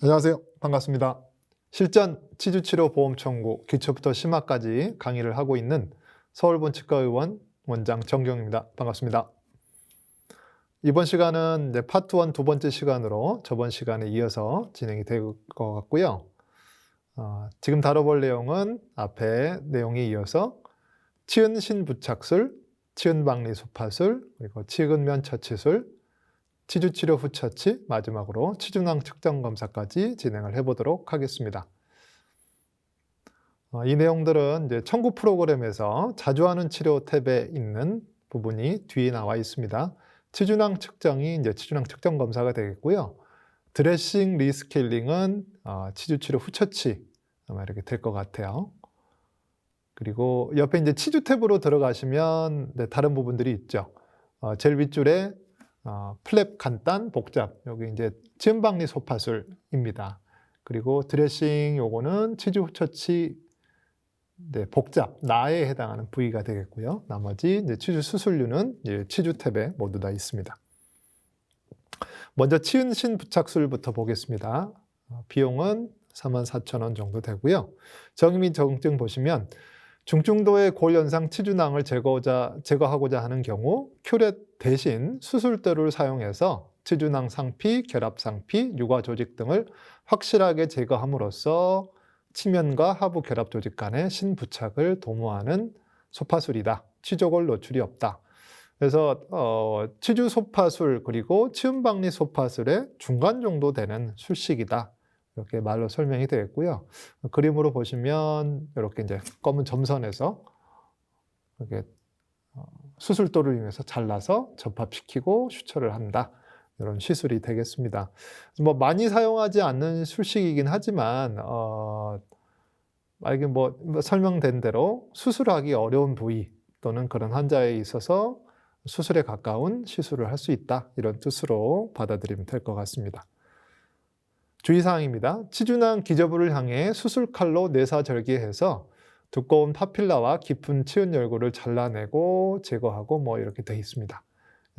안녕하세요. 반갑습니다. 실전 치주치료 보험 청구 기초부터 심화까지 강의를 하고 있는 서울본치과의원 원장 정경입니다. 반갑습니다. 이번 시간은 파트 1 두 번째 시간으로 저번 시간에 이어서 진행이 될 것 같고요. 지금 다뤄볼 내용은 앞에 내용에 이어서 치은신 부착술, 치은박리 소파술, 그리고 치근면 처치술, 치주치료 후 처치, 마지막으로 치주낭 측정 검사까지 진행을 해보도록 하겠습니다. 이 내용들은 이제 청구 프로그램에서 자주 하는 치료 탭에 있는 부분이 뒤에 나와 있습니다. 치주낭 측정이 이제 치주낭 측정 검사가 되겠고요. 드레싱 리스케일링은 치주치료 후 처치 아마 이렇게 될 것 같아요. 그리고 옆에 이제 치주 탭으로 들어가시면 다른 부분들이 있죠. 제일 윗줄에 플랩 간단 복잡, 여기 이제 치은박리 소파술입니다. 그리고 드레싱 요거는 치주 후 처치 복잡, 나에 해당하는 부위가 되겠고요. 나머지 이제 치주 수술류는 이제 치주 탭에 모두 다 있습니다. 먼저 치은신 부착술부터 보겠습니다. 비용은 44,000원 정도 되고요. 정의 및 적응증 보시면 중증도의 골연상 치주낭을 제거하고자 하는 경우 큐렛 대신 수술대를 사용해서 치주낭 상피, 결합 상피, 유과 조직 등을 확실하게 제거함으로써 치면과 하부 결합 조직 간의 신부착을 도모하는 소파술이다. 치조골 노출이 없다. 그래서 치주 소파술 그리고 치은박리 소파술의 중간 정도 되는 술식이다. 이렇게 말로 설명이 되겠고요. 그림으로 보시면 이렇게 이제 검은 점선에서 이렇게 수술도를 이용해서 잘라서 접합시키고 수처를 한다. 이런 시술이 되겠습니다. 뭐 많이 사용하지 않는 술식이긴 하지만 이게 뭐 설명된 대로 수술하기 어려운 부위 또는 그런 환자에 있어서 수술에 가까운 시술을 할 수 있다. 이런 뜻으로 받아들이면 될 것 같습니다. 주의사항입니다. 치주낭 기저부를 향해 수술칼로 내사절개해서 두꺼운 파필라와 깊은 치은열구를 잘라내고 제거하고 뭐 이렇게 되어 있습니다.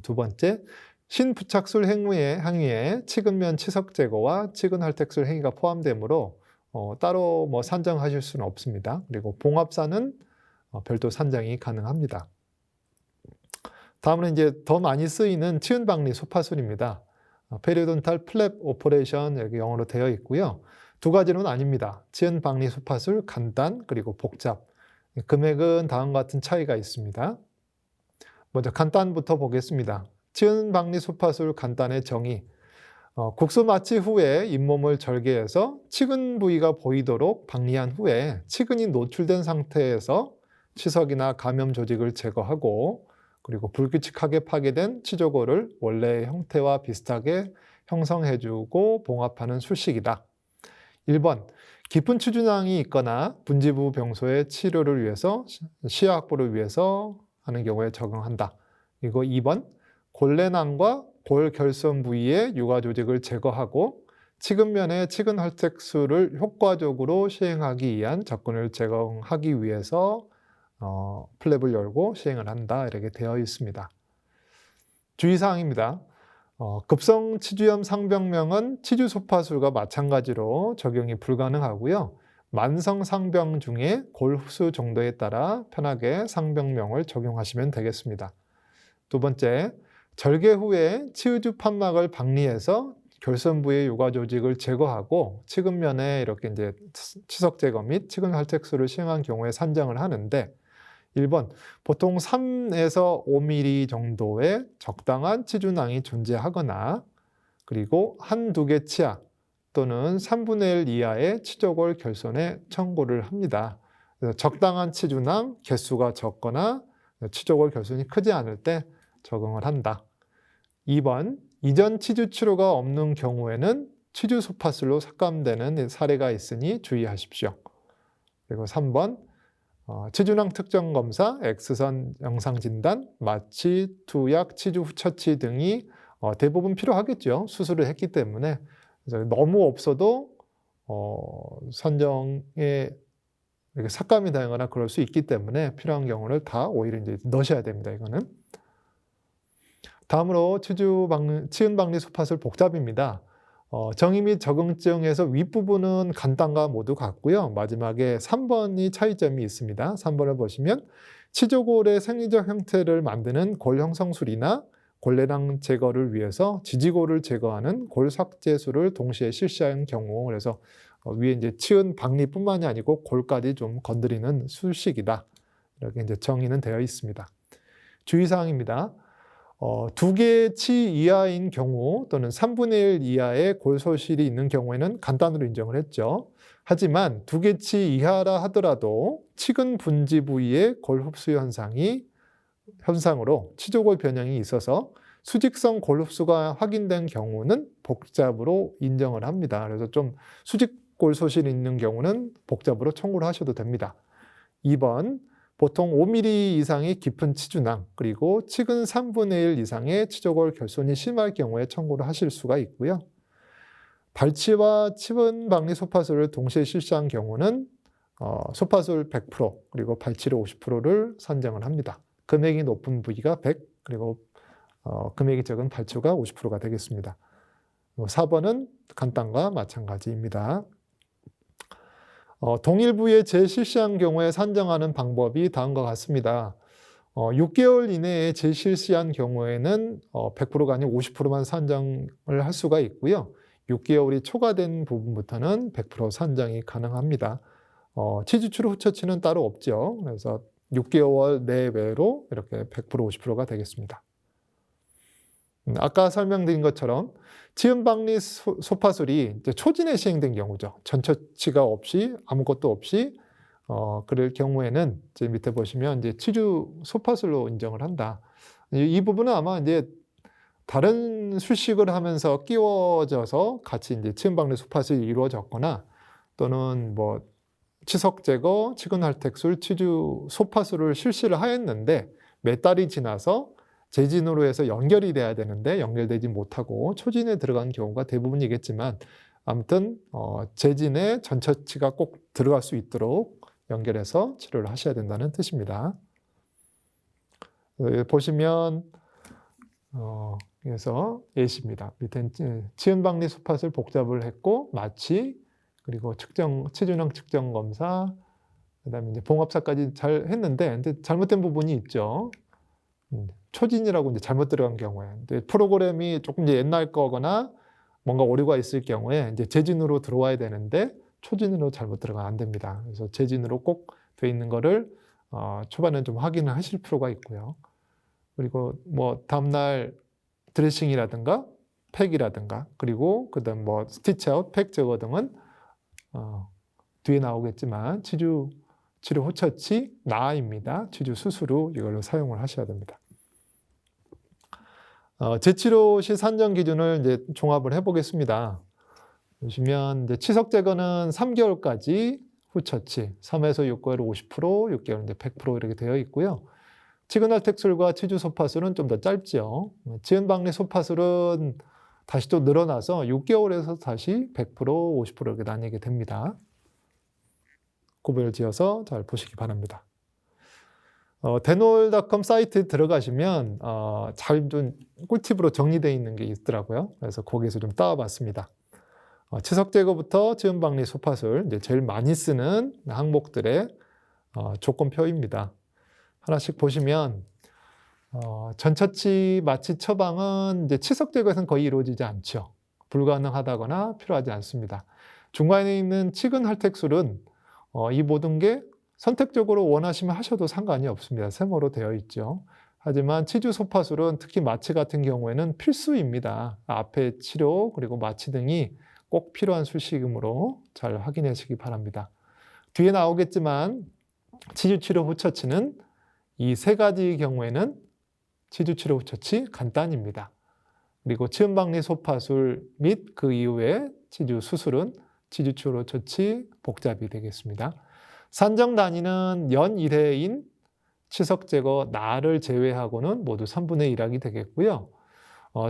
두 번째, 신부착술 행위에 치근면 치석 제거와 치근할택술 행위가 포함되므로 따로 뭐 산정하실 수는 없습니다. 그리고 봉합사는 별도 산정이 가능합니다. 다음은 이제 더 많이 쓰이는 치은박리 소파술입니다. 페리오돈탈 플랩 오퍼레이션 여기 영어로 되어 있고요. 두 가지는 아닙니다. 치은박리 소파술 간단 그리고 복잡. 금액은 다음과 같은 차이가 있습니다. 먼저 간단부터 보겠습니다. 치은박리 소파술 간단의 정의. 국소 마취 후에 잇몸을 절개해서 치근 부위가 보이도록 박리한 후에 치근이 노출된 상태에서 치석이나 감염 조직을 제거하고 그리고 불규칙하게 파괴된 치조골을 원래의 형태와 비슷하게 형성해주고 봉합하는 술식이다. 1번, 깊은 치주낭이 있거나 분지부 병소의 치료를 위해서 시야 확보를 위해서 하는 경우에 적용한다. 그리고 2번, 골내낭과 골결선 부위의 유과 조직을 제거하고 치근면의 치근할택술을 효과적으로 시행하기 위한 접근을 제공하기 위해서 플랩을 열고 시행을 한다. 이렇게 되어 있습니다. 주의사항입니다. 급성 치주염 상병명은 치주 소파술과 마찬가지로 적용이 불가능하고요. 만성 상병 중에 골후수 정도에 따라 편하게 상병명을 적용하시면 되겠습니다. 두 번째, 절개 후에 치의주 판막을 박리해서 결선 부의 유과 조직을 제거하고 치근면에 이렇게 이제 치석 제거 및 치근할택술을 시행한 경우에 산정을 하는데 1번, 보통 3에서 5mm 정도의 적당한 치주낭이 존재하거나 그리고 한두 개 치아 또는 3분의 1 이하의 치조골 결손에 청구를 합니다. 그래서 적당한 치주낭 개수가 적거나 치조골 결손이 크지 않을 때 적용을 한다. 2번, 이전 치주 치료가 없는 경우에는 치주 소파술로 삭감되는 사례가 있으니 주의하십시오. 그리고 3번, 치주낭 특정 검사, X선 영상 진단, 마취, 투약, 치주 후 처치 등이 대부분 필요하겠죠. 수술을 했기 때문에. 그래서 너무 없어도 선정에 삭감이 되거나 그럴 수 있기 때문에 필요한 경우를 다 오히려 이제 넣으셔야 됩니다. 이거는. 다음으로 치은박리 소파술 복잡입니다. 정의 및 적응증에서 윗부분은 간단과 모두 같고요. 마지막에 3번이 차이점이 있습니다. 3번을 보시면 치조골의 생리적 형태를 만드는 골 형성술이나 골내랑 제거를 위해서 지지골을 제거하는 골 삭제술을 동시에 실시한 경우, 그래서 위에 이제 치은 박리뿐만이 아니고 골까지 좀 건드리는 술식이다. 이렇게 이제 정의는 되어 있습니다. 주의사항입니다. 2개의 치 이하인 경우 또는 3분의 1 이하의 골소실이 있는 경우에는 간단으로 인정을 했죠. 하지만 2개 치 이하라 하더라도 치근 분지 부위의 골 흡수 현상으로 치조골 변형이 있어서 수직성 골 흡수가 확인된 경우는 복잡으로 인정을 합니다. 그래서 좀 수직골 소실이 있는 경우는 복잡으로 청구를 하셔도 됩니다. 2번, 보통 5mm 이상의 깊은 치주낭, 그리고 치근 3분의 1 이상의 치조골 결손이 심할 경우에 청구를 하실 수가 있고요. 발치와 치분 박리 소파술을 동시에 실시한 경우는 소파술 100% 그리고 발치료 50%를 선정을 합니다. 금액이 높은 부위가 100, 그리고 금액이 적은 발치가 50%가 되겠습니다. 4번은 간단과 마찬가지입니다. 동일 부위에 재실시한 경우에 산정하는 방법이 다음과 같습니다. 6개월 이내에 재실시한 경우에는 100%가 아닌 50%만 산정을 할 수가 있고요. 6개월이 초과된 부분부터는 100% 산정이 가능합니다. 치주치료 후처치는 따로 없죠. 그래서 6개월 내외로 이렇게 100% 50%가 되겠습니다. 아까 설명드린 것처럼 치은박리 소파술이 초진에 시행된 경우죠. 전처치가 없이 아무것도 없이 그럴 경우에는 이제 밑에 보시면 이제 치주 소파술로 인정을 한다. 이 부분은 아마 이제 다른 술식을 하면서 끼워져서 같이 이제 치은박리 소파술이 이루어졌거나 또는 뭐 치석 제거, 치근할택술, 치주 소파술을 실시를 하였는데 몇 달이 지나서 재진으로 해서 연결이 돼야 되는데 연결되지 못하고 초진에 들어간 경우가 대부분이겠지만 아무튼 재진에 전처치가 꼭 들어갈 수 있도록 연결해서 치료를 하셔야 된다는 뜻입니다. 보시면 그래서 예시입니다. 밑에 치은박리 소파술 복잡을 했고 마취, 그리고 치주낭 측정 검사, 그다음에 이제 봉합사까지 잘 했는데 근데 잘못된 부분이 있죠. 초진이라고 이제 잘못 들어간 경우에, 프로그램이 조금 이제 옛날 거거나 뭔가 오류가 있을 경우에 이제 재진으로 들어와야 되는데 초진으로 잘못 들어가면 안 됩니다. 그래서 재진으로 꼭 돼 있는 거를 초반에 좀 확인을 하실 필요가 있고요. 그리고 뭐 다음날 드레싱이라든가 팩이라든가 그리고 그다음 뭐 스티치아웃, 팩 제거 등은 뒤에 나오겠지만 치주 치료 후처치 나아입니다. 치주 수술 후 이걸로 사용을 하셔야 됩니다. 재치료 시 산정 기준을 이제 종합을 해보겠습니다. 보시면 이제 치석 제거는 3개월까지 후처치, 3에서 6개월 50%, 6개월 이제 100% 이렇게 되어 있고요. 치근할택술과 치주 소파술은 좀 더 짧죠. 치은박리 소파술은 다시 또 늘어나서 6개월에서 다시 100%, 50% 이렇게 나뉘게 됩니다. 구별을 지어서 잘 보시기 바랍니다. 데놀닷컴 사이트에 들어가시면 잘 좀 꿀팁으로 정리되어 있는 게 있더라고요. 그래서 거기에서 좀 따와봤습니다. 치석 제거부터 치은박리 소파술, 이제 제일 많이 쓰는 항목들의 조건표입니다. 하나씩 보시면 전처치 마취 처방은 이제 치석 제거에서는 거의 이루어지지 않죠. 불가능하다거나 필요하지 않습니다. 중간에 있는 치근할택술은 이 모든 게 선택적으로 원하시면 하셔도 상관이 없습니다. 세모로 되어 있죠. 하지만 치주 소파술은 특히 마취 같은 경우에는 필수입니다. 앞에 치료 그리고 마취 등이 꼭 필요한 술식이므로 잘 확인하시기 바랍니다. 뒤에 나오겠지만 치주 치료 후처치는 이 세 가지 경우에는 치주 치료 후처치 간단입니다. 그리고 치은박리 소파술 및 그 이후에 치주 수술은 치주 치료 후처치 복잡이 되겠습니다. 산정 단위는 연 1회인 치석 제거 나를 제외하고는 모두 3분의 1하기 되겠고요.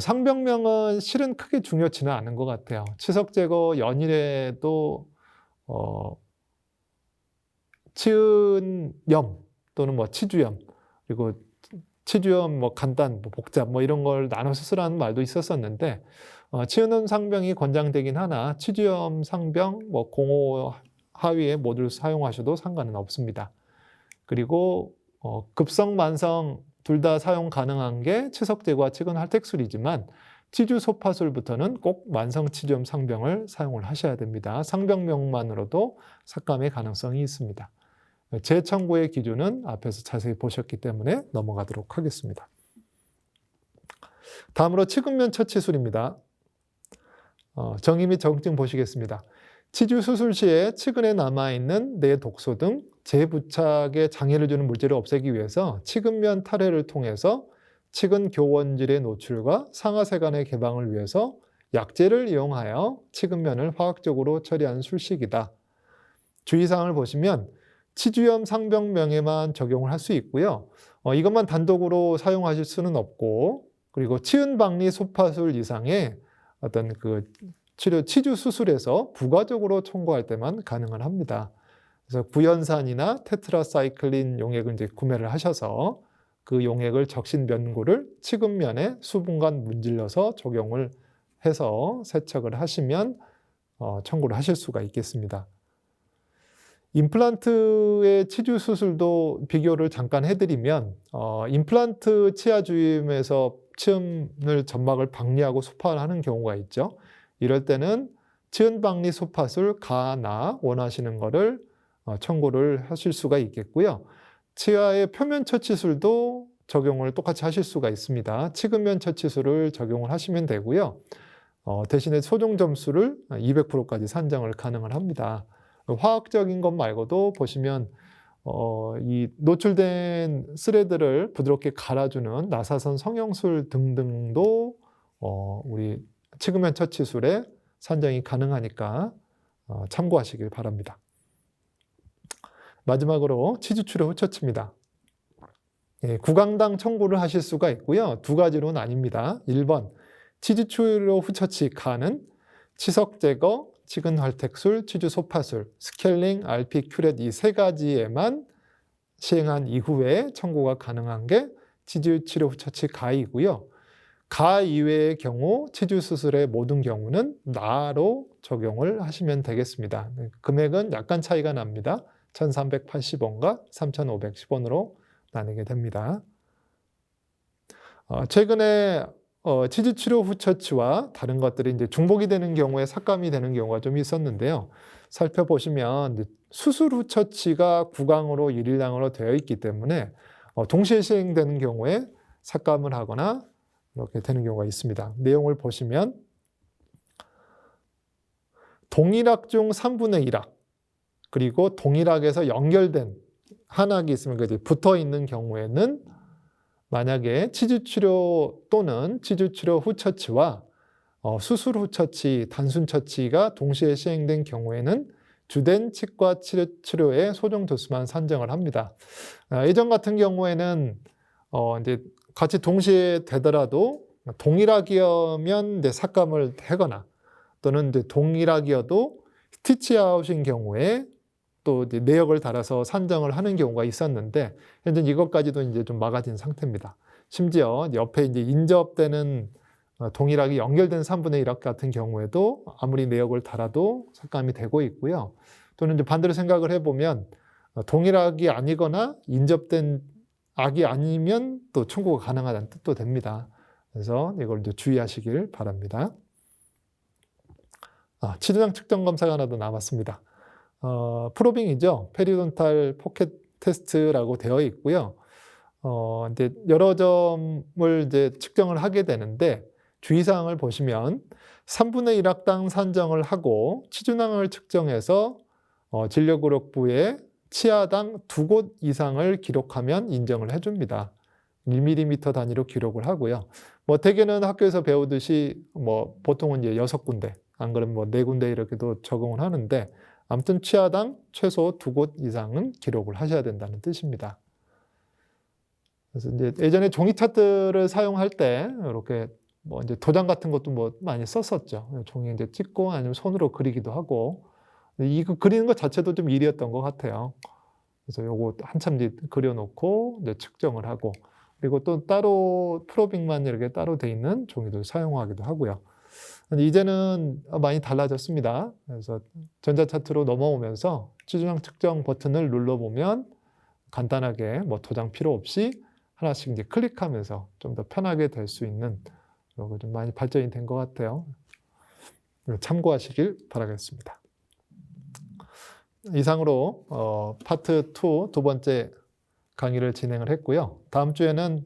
상병명은 실은 크게 중요치는 않은 것 같아요. 치석 제거 연 1회도 치은염 또는 뭐 치주염, 그리고 치주염 뭐 간단, 뭐 복잡 뭐 이런 걸 나눠 수술하는 말도 있었었는데 치은원 상병이 권장되긴 하나 치주염 상병, 공호 하위에 모두 사용하셔도 상관은 없습니다. 그리고 급성, 만성 둘 다 사용 가능한 게 치석제과 치근 할택술이지만 치주 소파술부터는 꼭 만성 치주염 상병을 사용을 하셔야 됩니다. 상병명만으로도 삭감의 가능성이 있습니다. 재청구의 기준은 앞에서 자세히 보셨기 때문에 넘어가도록 하겠습니다. 다음으로 치근면 처치술입니다. 정의 및 적응증 보시겠습니다. 치주 수술 시에 치근에 남아있는 뇌 독소 등 재부착에 장애를 주는 물질을 없애기 위해서 치근면 탈회를 통해서 치근 교원질의 노출과 상하세관의 개방을 위해서 약재를 이용하여 치근면을 화학적으로 처리하는 술식이다. 주의사항을 보시면 치주염 상병명에만 적용을 할 수 있고요. 이것만 단독으로 사용하실 수는 없고, 그리고 치은박리 소파술 이상의 어떤 치주 수술에서 부가적으로 청구할 때만 가능은 합니다. 그래서 구연산이나 테트라사이클린 용액을 이제 구매를 하셔서 그 용액을 적신 면구를 치근면에 수분간 문질러서 적용을 해서 세척을 하시면 청구를 하실 수가 있겠습니다. 임플란트의 치주 수술도 비교를 잠깐 해드리면 임플란트 치아 주임에서 치음을 점막을 박리하고 소파하는 경우가 있죠. 이럴 때는 치은박리 소파술 가나 원하시는 거를 청구를 하실 수가 있겠고요. 치아의 표면 처치술도 적용을 똑같이 하실 수가 있습니다. 치근면 처치술을 적용을 하시면 되고요. 대신에 소정 점수를 200%까지 산정을 가능을 합니다. 화학적인 것 말고도 보시면 이 노출된 스레드를 부드럽게 갈아주는 나사선 성형술 등등도 우리 치근면 처치술에 산정이 가능하니까 참고하시길 바랍니다. 마지막으로 치주치료 후처치입니다. 구강당 청구를 하실 수가 있고요. 두 가지로 나뉩니다. 1번 치주치료 후처치 가는 치석 제거, 치근 활택술, 치주 소파술, 스케일링, RP, 큐렛 이 세 가지에만 시행한 이후에 청구가 가능한 게 치주치료 후처치 가이고요. 가 이외의 경우 치주 수술의 모든 경우는 나로 적용을 하시면 되겠습니다. 금액은 약간 차이가 납니다. 1,380원과 3,510원으로 나뉘게 됩니다. 최근에 치주치료 후처치와 다른 것들이 이제 중복이 되는 경우에 삭감이 되는 경우가 좀 있었는데요. 살펴보시면 수술 후 처치가 구강으로 1일당으로 되어 있기 때문에 동시에 시행되는 경우에 삭감을 하거나 이렇게 되는 경우가 있습니다. 내용을 보시면 동일학 중 3분의 1학 그리고 동일학에서 연결된 한 학이 있으면 붙어 있는 경우에는 만약에 치주치료 또는 치주치료 후 처치와 수술 후 처치, 단순 처치가 동시에 시행된 경우에는 주된 치과 치료의 소정 도수만 산정을 합니다. 예전 같은 경우에는 이제 같이 동시에 되더라도 동일학이면 삭감을 하거나 또는 동일학이어도 스티치아웃인 경우에 또 내역을 달아서 산정을 하는 경우가 있었는데 현재 이것까지도 이제 좀 막아진 상태입니다. 심지어 옆에 이제 인접되는 동일학이 연결된 3분의 1학 같은 경우에도 아무리 내역을 달아도 삭감이 되고 있고요. 또는 이제 반대로 생각을 해보면 동일학이 아니거나 인접된 악이 아니면 또 청구가 가능하다는 뜻도 됩니다. 그래서 이걸 이제 주의하시길 바랍니다. 치주장 측정 검사가 하나 더 남았습니다. 프로빙이죠. 페리돈탈 포켓 테스트라고 되어 있고요. 이제 여러 점을 이제 측정을 하게 되는데 주의사항을 보시면 3분의 1학당 산정을 하고 치주낭을 측정해서 진료기록부에 치아당 2곳 이상을 기록하면 인정을 해줍니다. 1mm 단위로 기록을 하고요. 대개는 학교에서 배우듯이 보통은 이제 6군데, 안 그러면 4군데 이렇게도 적용을 하는데 아무튼 치아당 최소 2곳 이상은 기록을 하셔야 된다는 뜻입니다. 그래서 이제 예전에 종이 차트를 사용할 때 이렇게 이제 도장 같은 것도 많이 썼었죠. 종이에 이제 찍고 아니면 손으로 그리기도 하고 이거 그리는 것 자체도 좀 일이었던 것 같아요. 그래서 요거 한참 그려놓고 이제 측정을 하고 그리고 또 따로 프로빙만 이렇게 따로 돼 있는 종이도 사용하기도 하고요. 이제는 많이 달라졌습니다. 그래서 전자차트로 넘어오면서 취준항 측정 버튼을 눌러보면 간단하게 뭐 도장 필요 없이 하나씩 이제 클릭하면서 좀 더 편하게 될 수 있는 그런 거 좀 많이 발전이 된 것 같아요. 참고하시길 바라겠습니다. 이상으로 파트 2 두 번째 강의를 진행을 했고요. 다음 주에는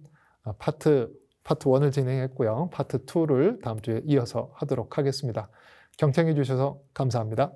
파트 1을 진행했고요. 파트 2를 다음 주에 이어서 하도록 하겠습니다. 경청해 주셔서 감사합니다.